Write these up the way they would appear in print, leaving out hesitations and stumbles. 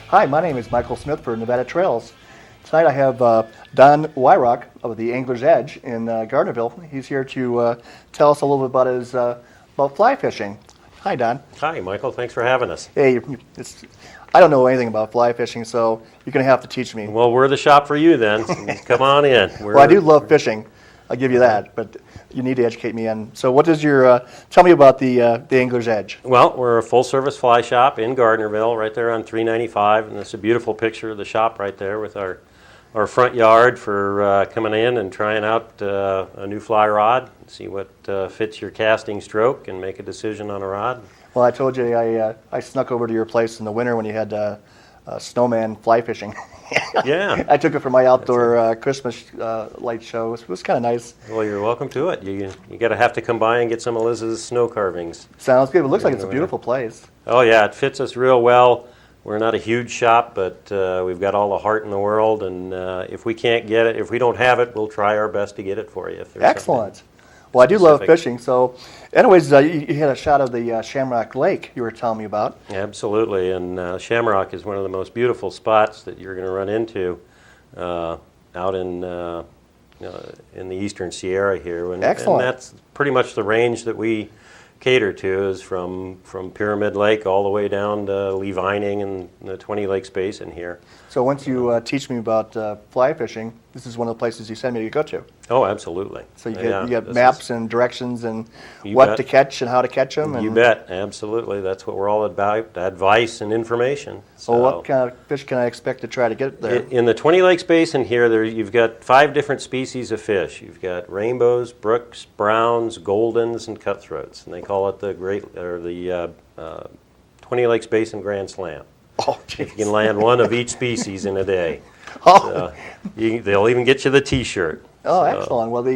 Hi, my name is Michael Smith for Nevada Trails. Tonight I have Don Weirach of the Angler's Edge in Gardnerville. He's here to tell us a little bit about his about fly fishing. Hi, Don. Hi, Michael. Thanks for having us. Hey, I don't know anything about fly fishing, so you're going to have to teach me. Well, we're the shop for you then. Come on in. Well, I do love fishing. I'll give you that, but you need to educate me on. So what is your, tell me about the Angler's Edge. Well, we're a full-service fly shop in Gardnerville, right there on 395, and it's a beautiful picture of the shop right there with our front yard for coming in and trying out a new fly rod, see what fits your casting stroke, and make a decision on a rod. Well, I told you I snuck over to your place in the winter when you had snowman fly fishing. Yeah. I took it for my outdoor Christmas light show. It was kind of nice. Well, you're welcome to it. You have to come by and get some of Liz's snow carvings. Sounds good. It looks like it's a beautiful place. Oh, yeah. It fits us real well. We're not a huge shop, but we've got all the heart in the world, and if we can't get it, if we don't have it, we'll try our best to get it for you. If there's Excellent. Well, I do love specific. fishing. So, anyways, you had a shot of the Shamrock Lake you were telling me about. Absolutely, and Shamrock is one of the most beautiful spots that you're going to run into out in the eastern Sierra here. Excellent. And that's pretty much the range that we cater to, is from Pyramid Lake all the way down to Lee Vining and the 20 Lakes Basin here. So once you teach me about fly fishing, this is one of the places you send me to go to. Oh, absolutely. So you get maps and directions and what to catch and how to catch them. You bet, absolutely. That's what we're all about, advice and information. So, well, what kind of fish can I expect to try to get there? In the 20 Lakes Basin here, you've got 5 different species of fish. You've got rainbows, brooks, browns, goldens, and cutthroats, and they call it the 20 Lakes Basin Grand Slam. Oh, if you can land one of each species in a day. Oh. They'll even get you the T-shirt. Oh, excellent. Well,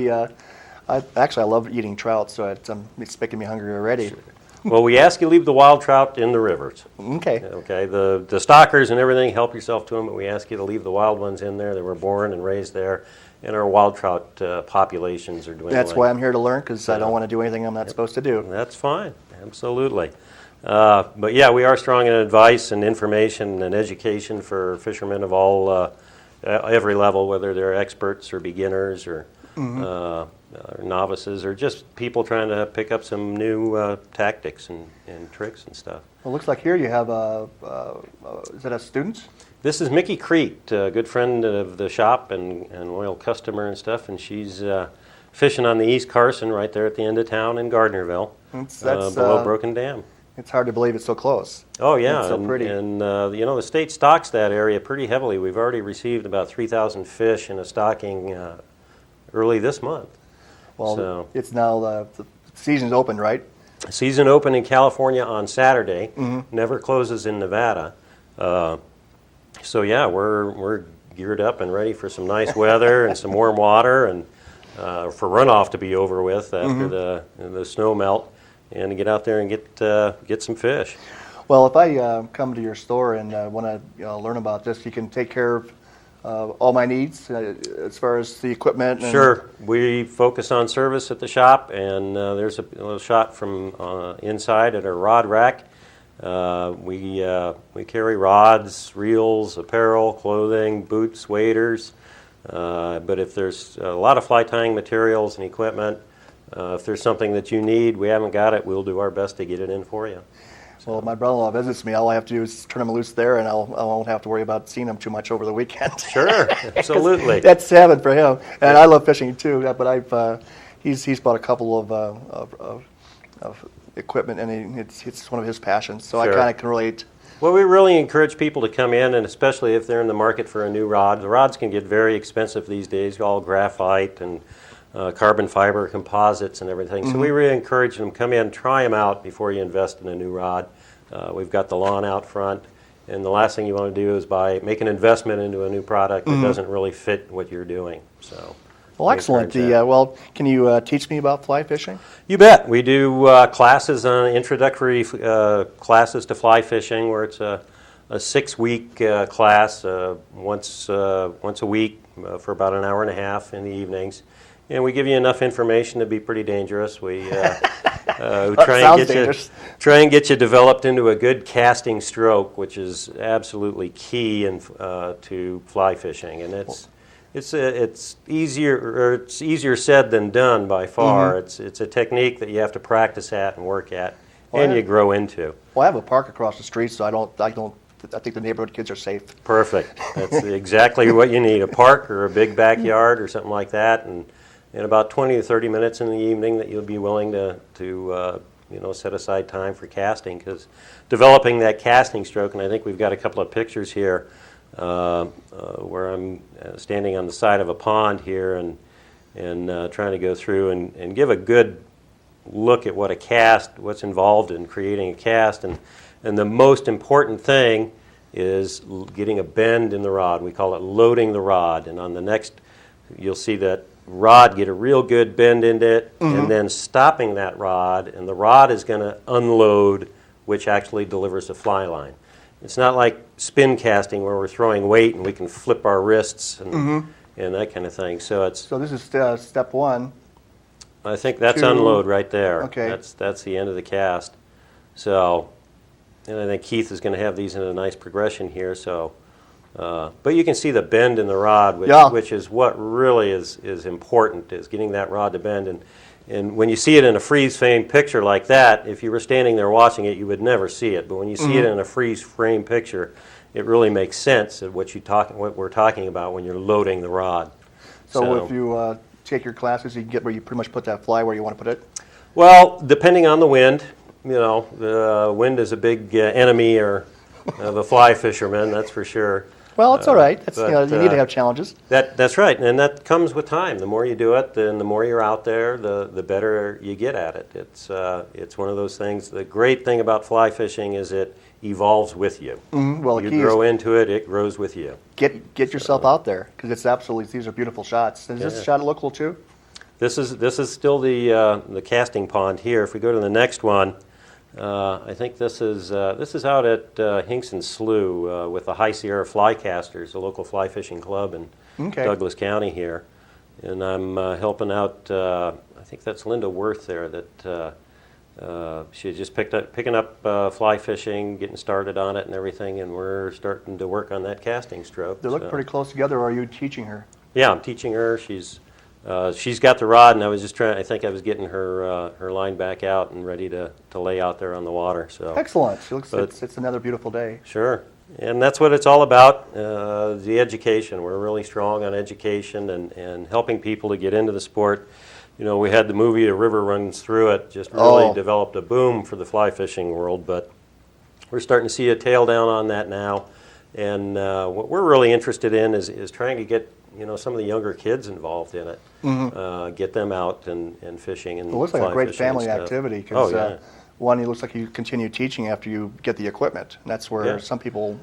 I love eating trout, so it's making me hungry already. Well, we ask you to leave the wild trout in the rivers. Okay. Okay. The stockers and everything, help yourself to them, but we ask you to leave the wild ones in there that were born and raised there, and our wild trout populations are dwindling. That's why I'm here to learn, because I don't want to do anything I'm not supposed to do. That's fine. Absolutely. But yeah, we are strong in advice and information and education for fishermen of all every level, whether they're experts or beginners or novices or just people trying to pick up some new tactics and tricks and stuff. Well, it looks like here you have is that a student? This is Mickey Crete, a good friend of the shop and loyal customer and stuff, and she's fishing on the East Carson right there at the end of town in Gardnerville, That's below Broken Dam. It's hard to believe it's so close. Oh, yeah. It's so pretty. And the state stocks that area pretty heavily. We've already received about 3,000 fish in a stocking early this month. Well, so, it's now the season's open, right? Season open in California on Saturday. Never closes in Nevada. So, yeah, we're geared up and ready for some nice weather and some warm water and for runoff to be over with after the snow melt. And to get out there and get some fish. Well, if I come to your store and want to learn about this, you can take care of all my needs as far as the equipment. And Sure. We focus on service at the shop, and there's a little shot from inside at our rod rack. We carry rods, reels, apparel, clothing, boots, waders. But if there's a lot of fly tying materials and equipment, if there's something that you need, we haven't got it, we'll do our best to get it in for you. So well, my brother-in-law visits me. All I have to do is turn him loose there, and I won't have to worry about seeing him too much over the weekend. Sure, absolutely. That's heaven for him. And I love fishing too, but he's bought a couple of equipment, and it's one of his passions. So Sure. I kind of can relate. Well, we really encourage people to come in, and especially if they're in the market for a new rod. The rods can get very expensive these days, all graphite and carbon fiber composites and everything. So we really encourage them to come in, try them out before you invest in a new rod. We've got the lawn out front, and the last thing you want to do is make an investment into a new product that doesn't really fit what you're doing. So, Well, excellent. Well, can you teach me about fly fishing? You bet. We do classes on introductory classes to fly fishing, where it's a 6-week class once a week for about an hour and a half in the evenings. and we give you enough information to be pretty dangerous. We we That try and sounds get dangerous. you developed into a good casting stroke, which is absolutely key to fly fishing, and it's easier said than done by far. It's a technique that you have to practice at and work at, and you grow into. Well, I have a park across the street, so I think the neighborhood kids are safe. Perfect. That's exactly what you need, a park or a big backyard or something like that, and in about 20 to 30 minutes in the evening that you'll be willing to set aside time for casting, because developing that casting stroke, and I think we've got a couple of pictures here where I'm standing on the side of a pond here and trying to go through and give a good look at what's involved in creating a cast, and the most important thing is getting a bend in the rod. We call it loading the rod, and on the next you'll see that rod get a real good bend into it, and then stopping that rod, and the rod is going to unload, which actually delivers a fly line. It's not like spin casting where we're throwing weight and we can flip our wrists and that kind of thing. So this is step one. I think that's unload right there. Okay. That's the end of the cast. So, and I think Keith is going to have these in a nice progression here. So, but you can see the bend in the rod, which is what really is important, is getting that rod to bend. And when you see it in a freeze frame picture like that, if you were standing there watching it, you would never see it. But when you see it in a freeze frame picture, it really makes sense of what we're talking about when you're loading the rod. So if you take your classes, you can get where you pretty much put that fly where you want to put it? Well, depending on the wind, the wind is a big enemy of a fly fisherman, that's for sure. Well, it's all right. You need to have challenges. That's right, and that comes with time. The more you do it, then the more you're out there, the better you get at it. It's one of those things. The great thing about fly fishing is it evolves with you. Well, you grow into it; it grows with you. Get yourself out there, because these are beautiful shots. Is this shot local too? This is still the casting pond here. If we go to the next one. I think this is out at Hinkson Slough with the High Sierra Flycasters, a local fly fishing club in Douglas County here, and I'm helping out. I think that's Linda Worth there. That she just picking up fly fishing, getting started on it and everything, and we're starting to work on that casting stroke. They look pretty close together. Or are you teaching her? Yeah, I'm teaching her. She's got the rod, and I was just trying. I think I was getting her line back out and ready to lay out there on the water. So excellent. It's another beautiful day. Sure, and that's what it's all about. The education. We're really strong on education and helping people to get into the sport. We had the movie "The River Runs Through It," just really developed a boom for the fly fishing world. But we're starting to see a tail down on that now, and what we're really interested in is trying to get some of the younger kids involved in it, get them out and fishing. And it looks like a great family activity, because one, it looks like you continue teaching after you get the equipment, and that's where some people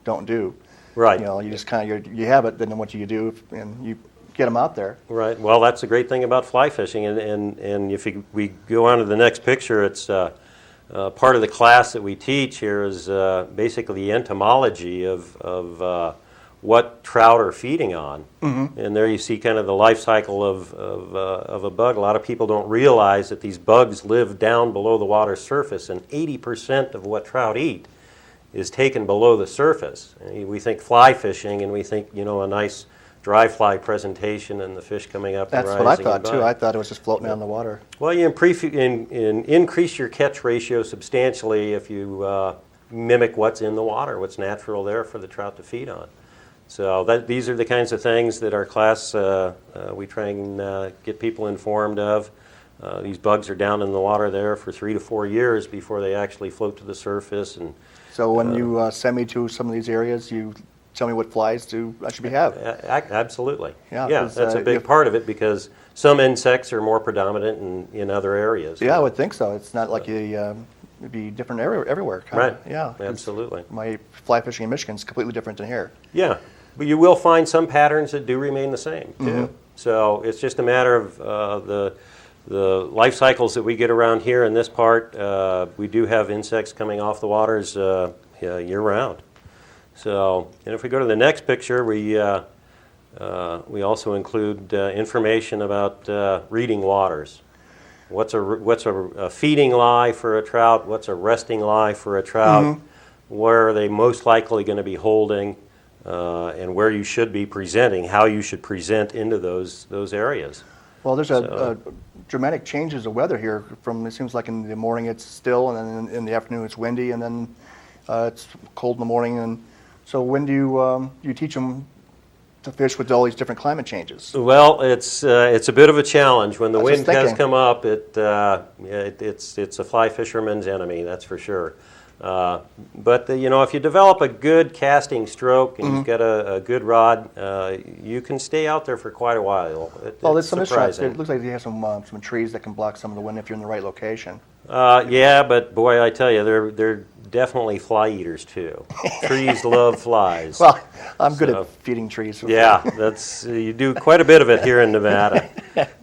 don't do. Right. You just kind of you have it, then what do you do, and you get them out there. Right. Well, that's the great thing about fly fishing, and if we go on to the next picture, it's part of the class that we teach here is basically the entomology of what trout are feeding on. And there you see kind of the life cycle of a bug. A lot of people don't realize that these bugs live down below the water's surface, and 80% of what trout eat is taken below the surface. And we think fly fishing, and we think, a nice dry fly presentation and the fish coming up and rising. That's what I thought, too. I thought it was just floating on the water. Well, you increase your catch ratio substantially if you mimic what's in the water, what's natural there for the trout to feed on. So these are the kinds of things that our class, we try and get people informed of. These bugs are down in the water there for 3 to 4 years before they actually float to the surface. And so when you send me to some of these areas, you tell me what flies I should have. Absolutely. Yeah, that's a big part of it, because some insects are more predominant in other areas. Yeah, I would think so. It's not like it'd be different everywhere. Right. Yeah. Absolutely. My fly fishing in Michigan is completely different than here. Yeah. But you will find some patterns that do remain the same, too. So it's just a matter of the life cycles that we get around here in this part. We do have insects coming off the waters year-round. So, and if we go to the next picture, we We also include information about reading waters. What's a feeding lie for a trout? What's a resting lie for a trout? Mm-hmm. Where are they most likely going to be holding? And where you should be presenting, how you should present into those areas. Well, there's a dramatic changes of weather here. From, it seems like in the morning it's still, and then in the afternoon it's windy, and then it's cold in the morning. And so when do you teach them to fish with all these different climate changes? Well, it's a bit of a challenge. When the I was wind just has thinking. come up, it's a fly fisherman's enemy, that's for sure. But if you develop a good casting stroke and you've got a good rod, you can stay out there for quite a while. Well, It's there's some issues. surprising. It looks like they have some trees that can block some of the wind if you're in the right location. Yeah, but boy, I tell you, they're definitely fly eaters too. Trees love flies. Well, I'm good So- at feeding trees. Yeah, you do quite a bit of it here in Nevada.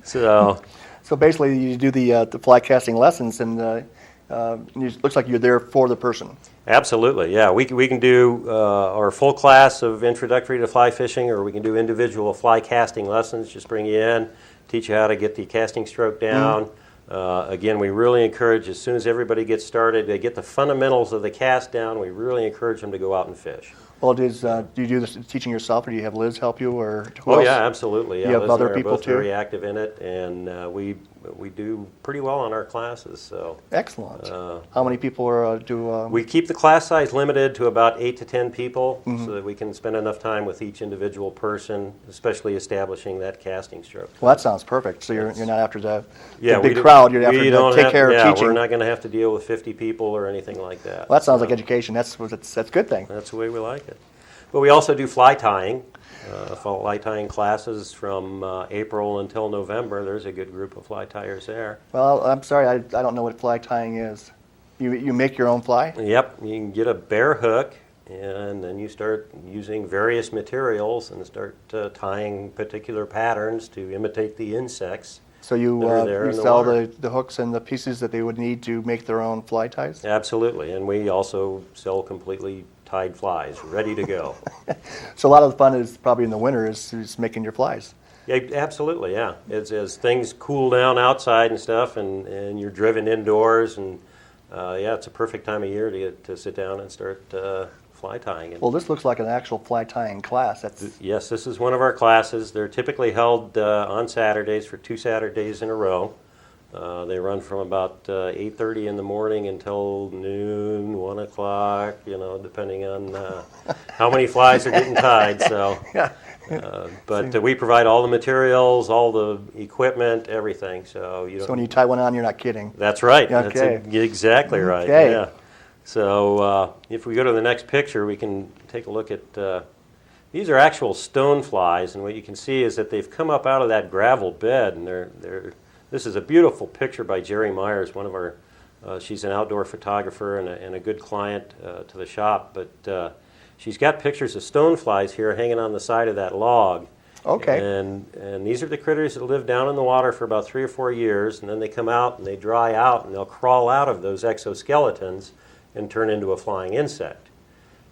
So So basically, you do the fly casting lessons, and it looks like you're there for the person. absolutely, yeah. We can do our full class of introductory to fly fishing, or we can do individual fly casting lessons. Just bring you in, teach you how to get the casting stroke down. Again, we really encourage, as soon as everybody gets started, they get the fundamentals of the cast down. We really encourage them to go out and fish. Well, do you do this teaching yourself, or do you have Liz help you, or who Oh else? yeah, absolutely. Yeah, You have Liz and other I are people both too? very active in it, and we do pretty well on our classes. So Excellent. How many people do? we keep the class size limited to about 8 to 10 people, Mm-hmm. so that we can spend enough time with each individual person, especially establishing that casting stroke. Well, that sounds perfect. So you're not after the Yeah, big we do- crowd. You're after we to don't take have- care yeah, of teaching. we're not going to have to deal with 50 people or anything like that. Well, that sounds like So education. That's a good thing. that's the way we like it. But we also do fly tying. Fly tying classes from April until November. There's a good group of fly tyers there. Well, I'm sorry, I don't know what fly tying is. You make your own fly? Yep, you can get a bare hook, and then you start using various materials and start tying particular patterns to imitate the insects. So you that are there you in the sell water. the hooks and the pieces that they would need to make their own fly ties? Absolutely, and we also sell completely tied flies, ready to go. So a lot of the fun is probably in the winter is making your flies. Yeah, absolutely, yeah. As things cool down outside and stuff, and you're driven indoors, and yeah, it's a perfect time of year to sit down and start fly tying. Well, this looks like an actual fly tying class. Yes, this is one of our classes. They're typically held on Saturdays for 2 Saturdays in a row. They run from about 8:30 in the morning until noon, 1 o'clock, depending on how many flies are getting tied. So, but we provide all the materials, all the equipment, everything. So you So don't. when you tie one on, you're not kidding. That's right. Okay. That's exactly right. Okay. Yeah. So if we go to the next picture, we can take a look at. These are actual stone flies, and what you can see is that they've come up out of that gravel bed, and they're. This is a beautiful picture by Jerry Myers, one of our. She's an outdoor photographer and a good client to the shop, but she's got pictures of stone flies here hanging on the side of that log. Okay. And these are the critters that live down in the water for about 3 or 4 years, and then they come out and they dry out, and they'll crawl out of those exoskeletons and turn into a flying insect.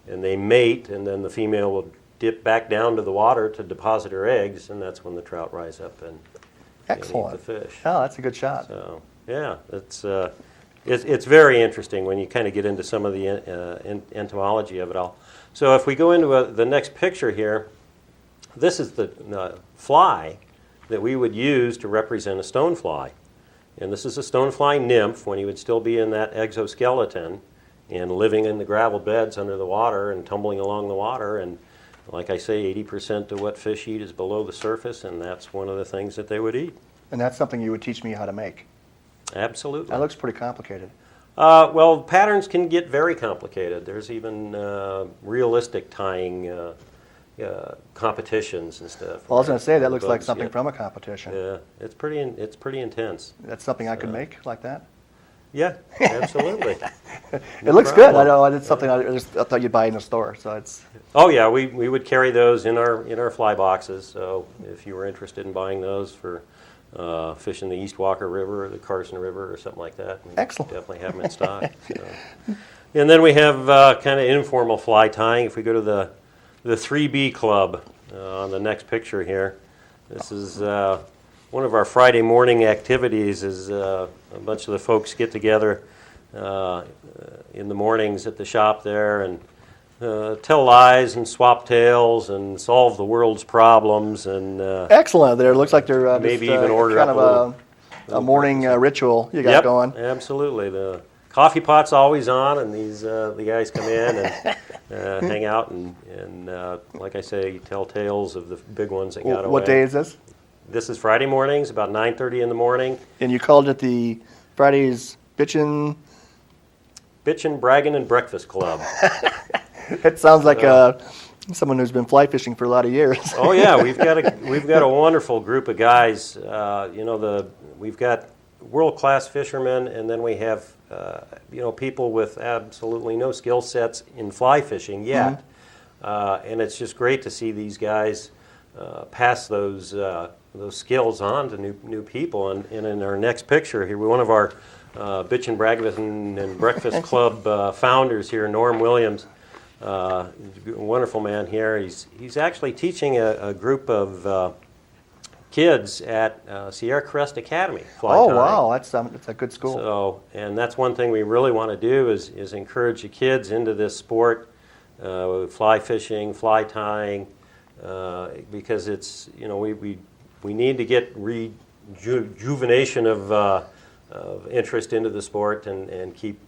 And they mate, and then the female will dip back down to the water to deposit her eggs, and that's when the trout rise up and eat Excellent. the fish. Oh, that's a good shot. So yeah, it's very interesting when you kind of get into some of the entomology of it all. So if we go into the next picture here, this is the fly that we would use to represent a stonefly. And this is a stonefly nymph when he would still be in that exoskeleton and living in the gravel beds under the water and tumbling along the water. And like I say, 80% of what fish eat is below the surface, and that's one of the things that they would eat. And that's something you would teach me how to make. Absolutely. That looks pretty complicated. Well, patterns can get very complicated. There's even realistic tying competitions and stuff. Well, I was going to say, that looks like Bugs something get- from a competition. Yeah, it's pretty intense. That's something I could make like that? Yeah, absolutely. It looks good. I problem. know. It's something I thought you'd buy in a store. So it's Oh yeah, we would carry those in our fly boxes. So if you were interested in buying those for fishing the East Walker River or the Carson River or something like that, we Excellent. definitely have them in stock. So. And then we have kind of informal fly tying. If we go to the 3B Club, on the next picture here. This is one of our Friday morning activities. Is a bunch of the folks get together in the mornings at the shop there and tell lies and swap tales and solve the world's problems and Excellent. There looks like they're maybe just, even order kind up of a morning ritual you got Yep, going. absolutely. The coffee pot's always on, and these the guys come in and hang out and like I say, tell tales of the big ones that got away. What day is this? This is Friday mornings, about 9:30 in the morning. And you called it the Friday's Bitchin'. Braggin' and Breakfast Club. It sounds like someone who's been fly fishing for a lot of years. Oh yeah, we've got a wonderful group of guys. We've got world-class fishermen, and then we have people with absolutely no skill sets in fly fishing yet. And it's just great to see these guys pass those skills on to new people. And in our next picture here, one of our Bitchin' Braggin' and Breakfast Club founders here, Norm Williams. A wonderful man here. He's actually teaching a group of kids at Sierra Crest Academy. Wow, that's a good school. So, and that's one thing we really want to do is encourage the kids into this sport, fly fishing, fly tying, because it's we need to get rejuvenation of interest into the sport and keep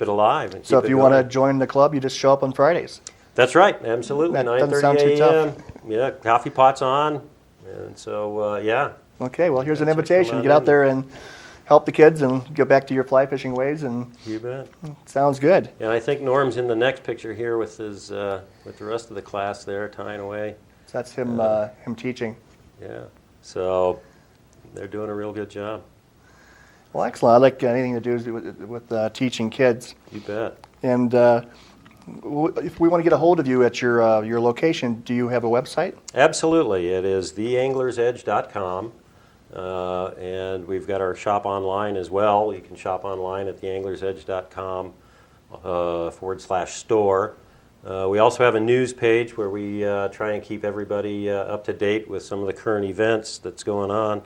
it alive. And So keep if it you going. want to join the club, you just show up on Fridays. That's right, absolutely. That doesn't sound 9:30 too a.m. tough. Yeah, coffee pot's on, and so yeah. Okay, well here's an That's what invitation. come Get on out in. there and help the kids and get back to your fly fishing ways, and You bet. sounds good. And I think Norm's in the next picture here with his with the rest of the class there tying away. So that's him him teaching. Yeah. So they're doing a real good job. Well, excellent. I like anything to do with teaching kids. You bet. And if we want to get a hold of you at your location, do you have a website? Absolutely. It is theanglersedge.com. And we've got our shop online as well. You can shop online at theanglersedge.com /store. We also have a news page where we try and keep everybody up to date with some of the current events that's going on.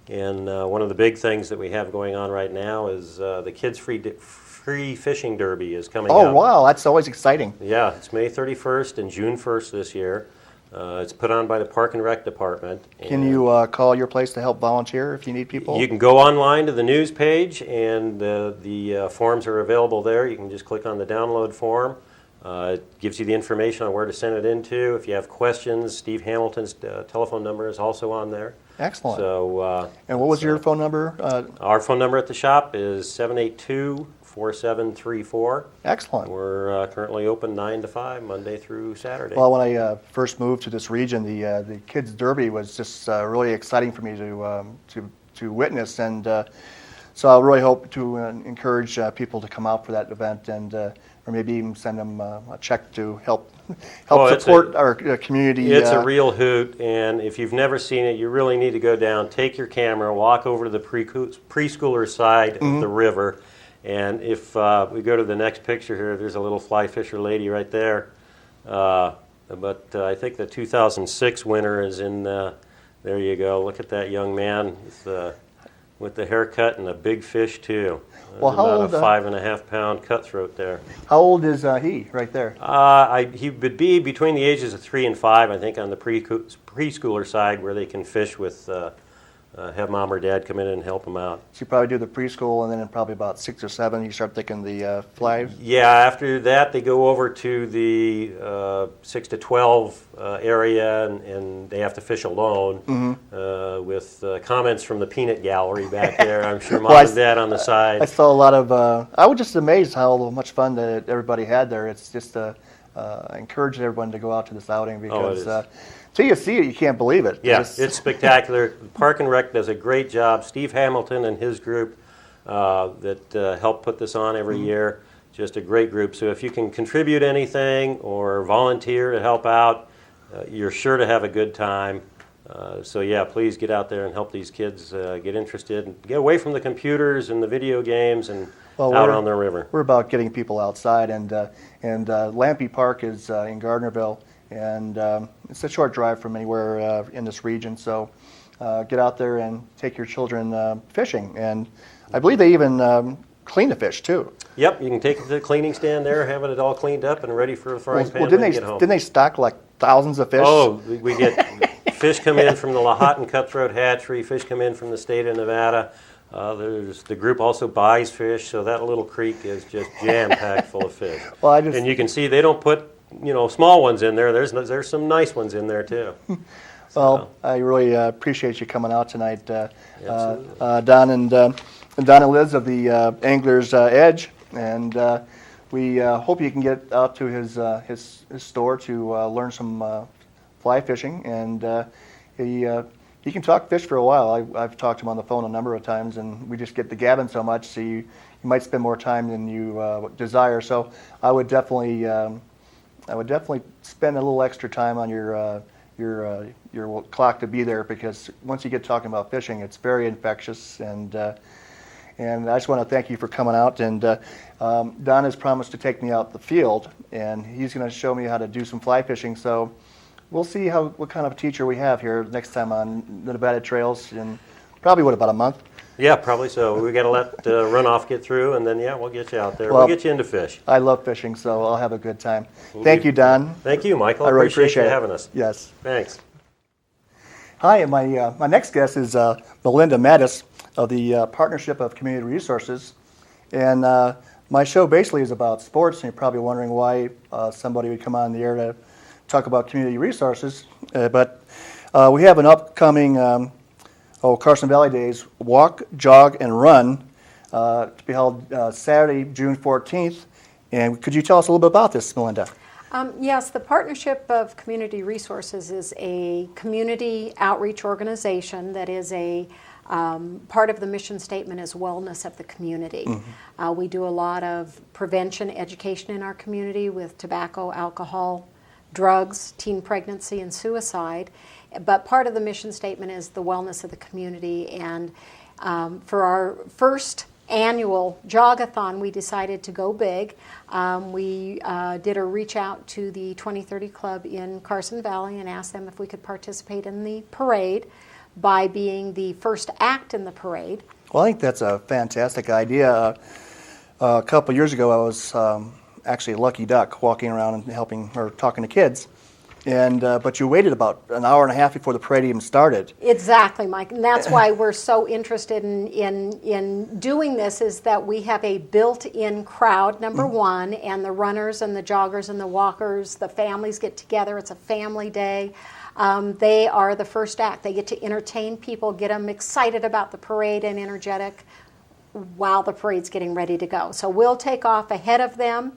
And one of the big things that we have going on right now is the Kids Free Fishing Derby is coming up. Oh, wow, that's always exciting. Yeah, it's May 31st and June 1st this year. It's put on by the Park and Rec Department. Can you call your place to help volunteer if you need people? You can go online to the news page, and the forms are available there. You can just click on the download form. It gives you the information on where to send it into. If you have questions, Steve Hamilton's telephone number is also on there. Excellent. So, and what was your phone number? Our phone number at the shop is 782-4734. Excellent. We're currently open 9 to 5, Monday through Saturday. Well, when I first moved to this region, the Kids Derby was just really exciting for me to witness, and so I really hope to encourage people to come out for that event, and or maybe even send them a check to help support our community. It's a real hoot, and if you've never seen it, you really need to go down, take your camera, walk over to the preschooler side of the river, and if we go to the next picture here, there's a little fly fisher lady right there. But I think the 2006 winner is in, there you go, look at that young man with the haircut and a big fish too. Well, how about old, a 5.5 pound cutthroat there. How old is he right there? He would be between the ages of 3 and 5, I think, on the preschooler side where they can fish with, have mom or dad come in and help them out. So you probably do the preschool, and then in probably about 6 or 7, you start thinking the fly. Yeah, after that they go over to the 6 to 12 area, and they have to fish alone with comments from the peanut gallery back there. I'm sure mom and dad on the side. I saw a lot of. I was just amazed how much fun that everybody had there. It's just encouraging everyone to go out to this outing because till you see it, you can't believe it. Yeah, it's spectacular. Park and Rec does a great job. Steve Hamilton and his group that help put this on every year, just a great group. So if you can contribute anything or volunteer to help out, you're sure to have a good time. So yeah, please get out there and help these kids get interested and get away from the computers and the video games and out on the river. We're about getting people outside, and Lampe Park is in Gardnerville, and it's a short drive from anywhere in this region. So get out there and take your children fishing, and I believe they even clean the fish too. Yep, you can take it to the cleaning stand there, having it all cleaned up and ready for the frying pan Well, when you get home. didn't they stock like thousands of fish? Oh, we get fish come in from the Lahontan Cutthroat Hatchery, fish come in from the state of Nevada. The group also buys fish, so that little creek is just jam-packed full of fish. Well, and you can see they don't put small ones in there. There's some nice ones in there too. Well, I really appreciate you coming out tonight, Absolutely. Don and Liz of the Angler's Edge, and we hope you can get out to his store to learn some fly fishing, and he can talk fish for a while. I've talked to him on the phone a number of times, and we just get to gabbing so much, so you might spend more time than you desire. So I would definitely spend a little extra time on your clock to be there, because once you get talking about fishing, it's very infectious, and I just want to thank you for coming out. And Don has promised to take me out the field, and he's going to show me how to do some fly fishing. So we'll see what kind of a teacher we have here next time on the Nevada Trails in probably, about a month? Yeah, probably so. We got to let runoff get through, and then, we'll get you out there. Well, we'll get you into fish. I love fishing, so I'll have a good time. Thank you, Don. Thank you, Michael. I really appreciate you it. having us. Yes. Thanks. Hi, and my next guest is Melinda Mattis of the Partnership of Community Resources. And my show basically is about sports, and you're probably wondering why somebody would come on the air to talk about community resources. But we have an upcoming Carson Valley Days Walk, Jog, and Run to be held Saturday, June 14th. And could you tell us a little bit about this, Melinda? Yes, the Partnership of Community Resources is a community outreach organization that is a part of the mission statement is wellness of the community. Mm-hmm. We do a lot of prevention education in our community with tobacco, alcohol, drugs, teen pregnancy, and suicide. But part of the mission statement is the wellness of the community. And for our first annual jogathon, we decided to go big. We did a reach out to the 2030 Club in Carson Valley and asked them if we could participate in the parade by being the first act in the parade. Well, I think that's a fantastic idea. A couple years ago, I was actually a lucky duck walking around and helping or talking to kids. And but you waited about an hour and a half before the parade even started. Exactly, Mike. And that's why we're so interested in doing this, is that we have a built-in crowd, number one, and the runners and the joggers and the walkers, the families get together. It's a family day. They are the first act. They get to entertain people, get them excited about the parade and energetic while the parade's getting ready to go. So we'll take off ahead of them.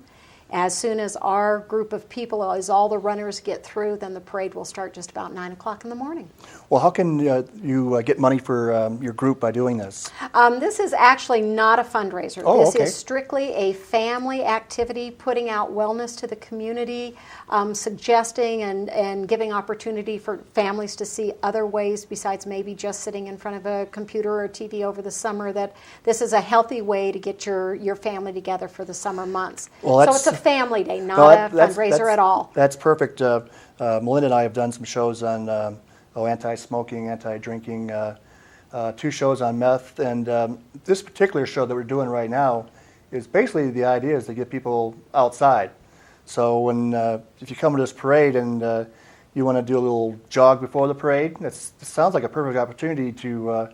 As soon as our group of people, as all the runners get through, then the parade will start just about 9 o'clock in the morning. Well, how can you get money for your group by doing this? This is actually not a fundraiser. Oh, this okay. is strictly a family activity, putting out wellness to the community, suggesting and giving opportunity for families to see other ways besides maybe just sitting in front of a computer or TV over the summer, that this is a healthy way to get your family together for the summer months. Well, so it's a family day, not a fundraiser at all. That's perfect. Melinda and I have done some shows on anti-smoking, anti-drinking, 2 shows on meth, and this particular show that we're doing right now is basically, the idea is to get people outside. So if you come to this parade and you want to do a little jog before the parade, it sounds like a perfect opportunity to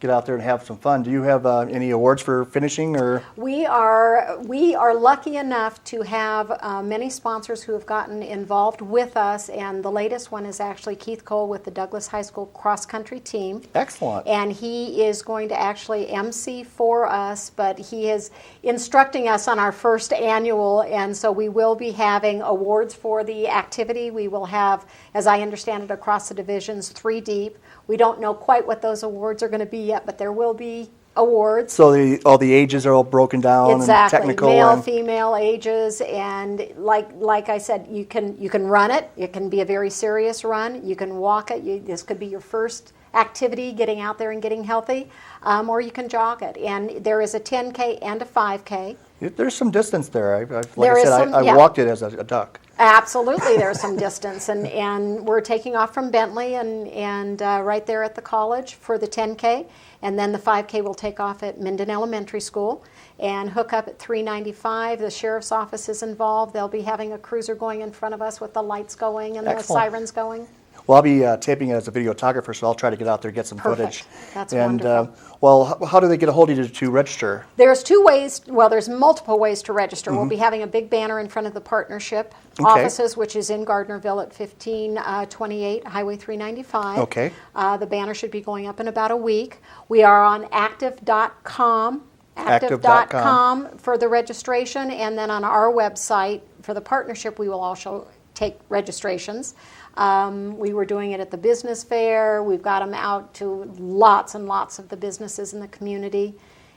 get out there and have some fun. Do you have any awards for finishing? Or We are lucky enough to have many sponsors who have gotten involved with us, and the latest one is actually Keith Cole with the Douglas High School cross country team. Excellent. And he is going to actually MC for us, but he is instructing us on our first annual, and so we will be having awards for the activity. We will have, as I understand it, across the divisions, 3 deep. We don't know quite what those awards are going to be yet, but there will be awards. So all the ages are all broken down Exactly. and technical. Male, female ages, and like I said, you can run it. It can be a very serious run. You can walk it. This could be your first activity, getting out there and getting healthy, or you can jog it. And there is a 10K and a 5K. There's some distance there. Like There I is said, some- I yeah. walked it as a duck. Absolutely, there's some distance, and we're taking off from Bentley and right there at the college for the 10K, and then the 5K will take off at Minden Elementary School and hook up at 395. The sheriff's office is involved. They'll be having a cruiser going in front of us with the lights going and Excellent. the sirens going. Well, I'll be taping it as a videographer, so I'll try to get out there and get some Perfect. footage. That's and, wonderful. Well, how do they get a hold of you to register? There's two ways, well, there's multiple ways to register. We'll be having a big banner in front of the partnership offices, which is in Gardnerville at 1528 Highway 395. Okay. The banner should be going up in about a week. We are on active.com. Active.com. For the registration, and then on our website for the partnership, we will also take registrations. We were doing it at the business fair. We've got them out to lots and lots of the businesses in the community,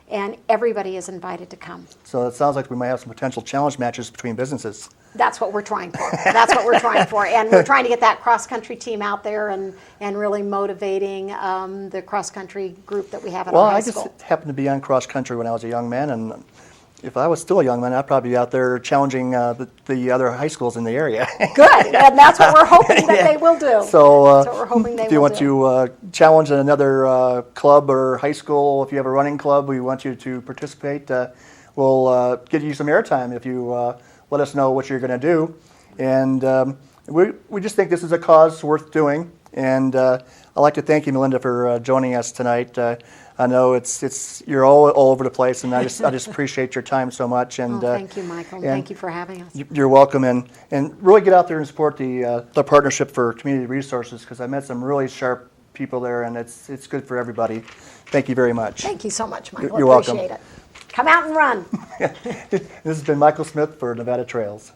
and everybody is invited to come. So it sounds like we might have some potential challenge matches between businesses. That's what we're trying for. That's what we're trying for. And we're trying to get that cross-country team out there and really motivating the cross-country group that we have at Well, our high I school. just happened to be on cross country when I was a young man, and if I was still a young man, I'd probably be out there challenging the other high schools in the area. Good, and that's what we're hoping that they will do. So, that's what we're hoping they if you will want do. to challenge another club or high school, if you have a running club, we want you to participate. We'll give you some airtime if you let us know what you're going to do. And we just think this is a cause worth doing. And I'd like to thank you, Melinda, for joining us tonight. I know you're all over the place, and I just appreciate your time so much. And Thank you, Michael. Thank you for having us. You're welcome, and really get out there and support the Partnership for Community Resources, because I met some really sharp people there, and it's good for everybody. Thank you very much. Thank you so much, Michael. You're welcome. Appreciate it. Come out and run. This has been Michael Smith for Nevada Trails.